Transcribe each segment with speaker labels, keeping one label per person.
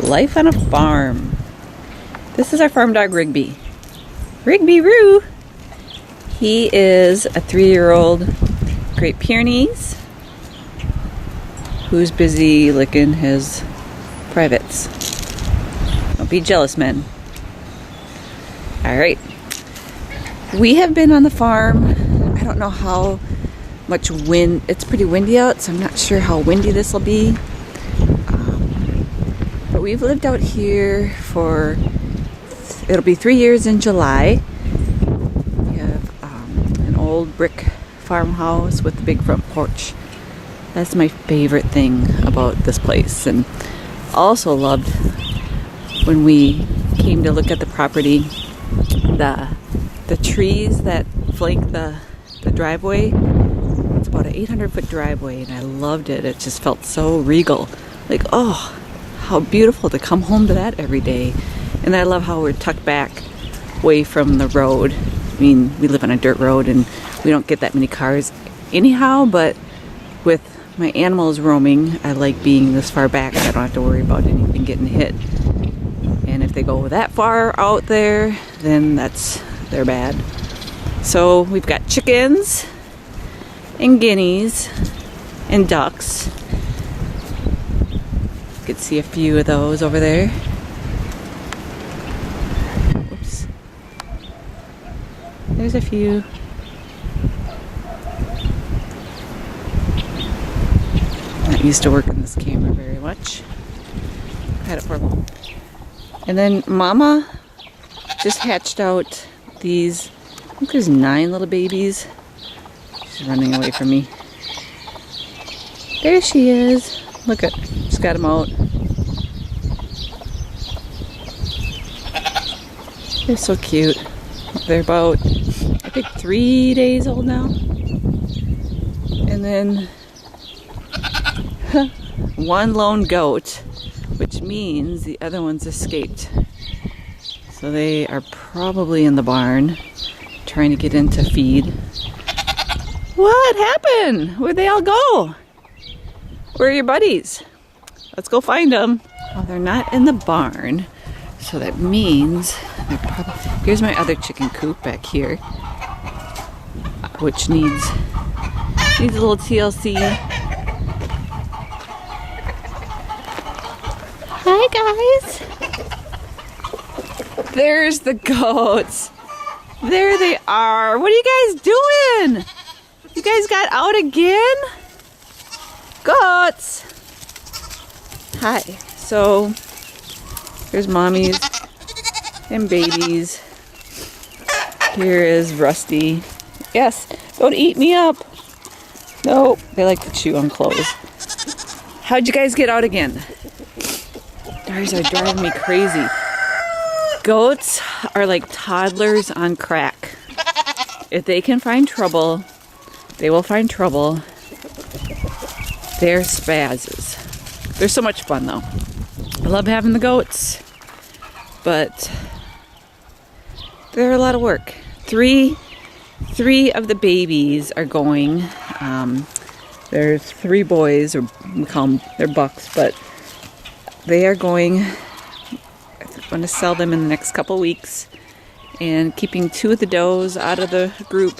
Speaker 1: Life on a farm. This is our farm dog, Rigby. Rigby Roo! He is a 3-year-old Great Pyrenees who's busy licking his privates. Don't be jealous, men. Alright. We have been on the farm. I don't know how much wind. It's pretty windy out, so I'm not sure how windy this will be. But we've lived out here for, it'll be 3 years in July. We have an old brick farmhouse with a big front porch. That's my favorite thing about this place. And also loved when we came to look at the property, the trees that flank the driveway. It's about an 800-foot driveway, and I loved it. It just felt so regal. Like, oh, how beautiful to come home to that every day. And I love how we're tucked back away from the road. I mean, we live on a dirt road and we don't get that many cars anyhow, but with my animals roaming, I like being this far back. I don't have to worry about anything getting hit. And if they go that far out there, then they're bad. So we've got chickens and guineas and ducks. You could see a few of those over there. Oops. There's a few. Not used to working this camera very much. Had it for a while. And then Mama just hatched out these, I think there's 9 little babies. She's running away from me. There she is. Look at, just got them out. They're so cute. They're about, I think, 3 days old now. And then one lone goat, which means the other ones escaped. So they are probably in the barn trying to get in to feed. What happened? Where'd they all go? Where are your buddies? Let's go find them. Oh, they're not in the barn. So that means they're probably... Here's my other chicken coop back here, which needs a little TLC. Hi guys. There's the goats. There they are. What are you guys doing? You guys got out again? Goats. Hi. So here's mommies and babies. Here is Rusty. Yes, don't eat me up. No, they like to chew on clothes. How'd you guys get out again? These are driving me crazy. Goats are like toddlers on crack. If they can find trouble, they will find trouble. They're spazzes. They're so much fun though. I love having the goats, but they're a lot of work. Three of the babies are going. There's 3 boys, or we call them, they're bucks, but they are going. I'm going to sell them in the next couple weeks, and keeping 2 of the does out of the group,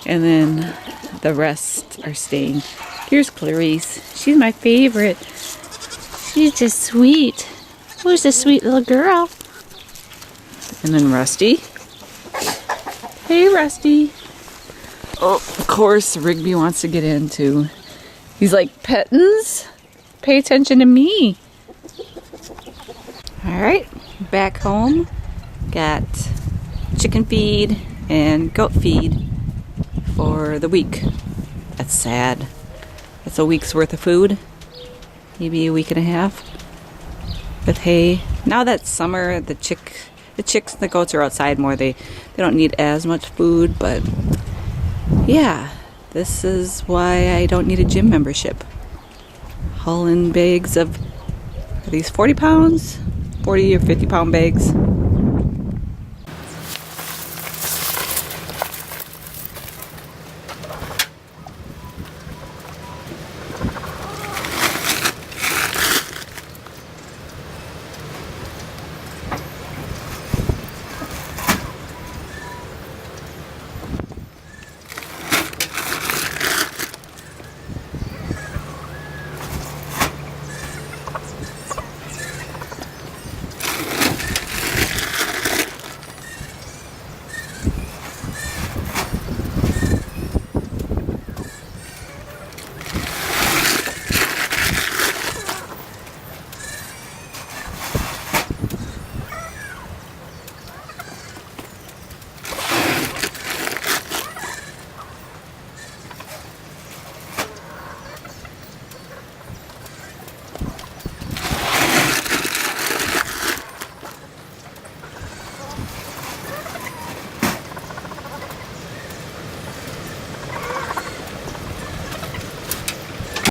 Speaker 1: and then the rest are staying. Here's Clarice. She's my favorite. She's just sweet. Who's this sweet little girl? And then Rusty. Hey, Rusty. Oh, of course, Rigby wants to get in too. He's like, Pettins, pay attention to me. Alright, back home. Got chicken feed and goat feed for the week. That's sad. That's a week's worth of food. Maybe a week and a half. With hay. Now that summer, the chicks and the goats are outside more. They don't need as much food, but yeah, this is why I don't need a gym membership. Hauling bags of, are these 40 pounds? 40 or 50 pound bags.